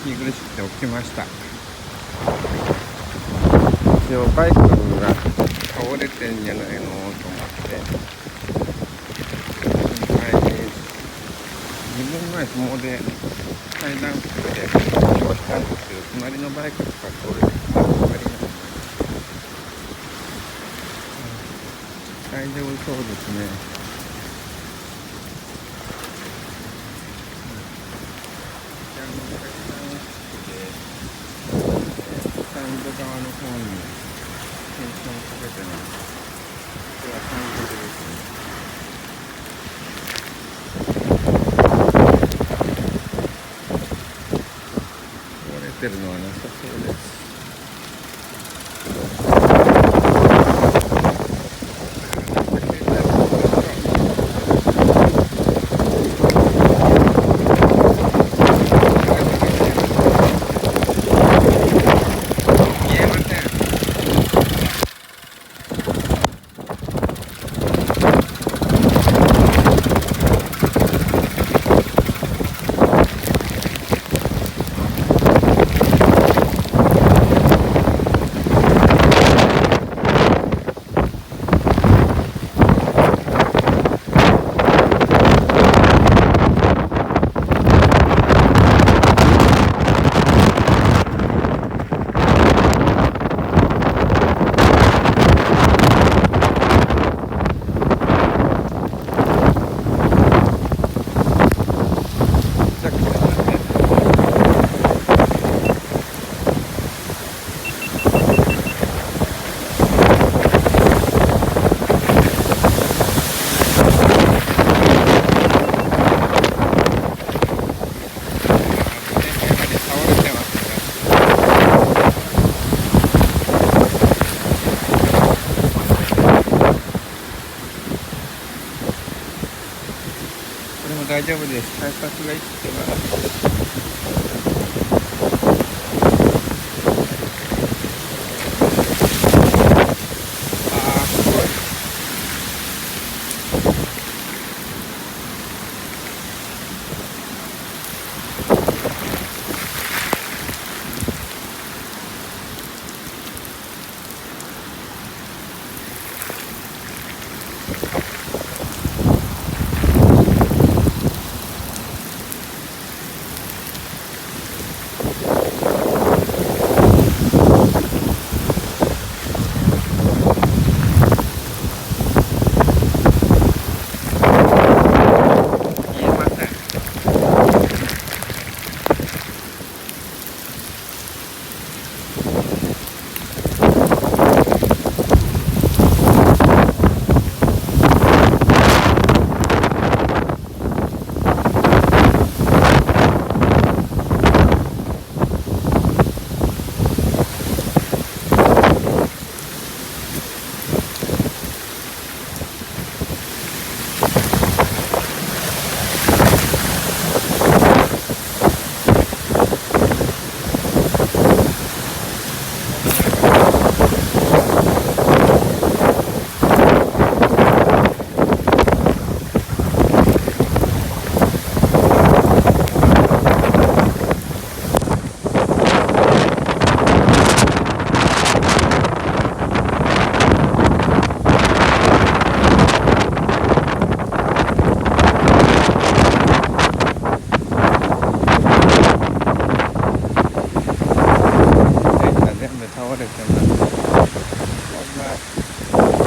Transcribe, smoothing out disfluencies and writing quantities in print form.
息苦しくて起きました。一応バイクが倒れてんじゃないのと思って心配に自分の相撲で階段服で移動したんですけど、隣のバイクとか倒れてきたら分かりますね。大丈夫そうですね。サイド側の方にテンションかけてます。これは三角ですね。壊れてるのはなさそうです。大丈夫です。対策が生きてます。すごい。倒れてます。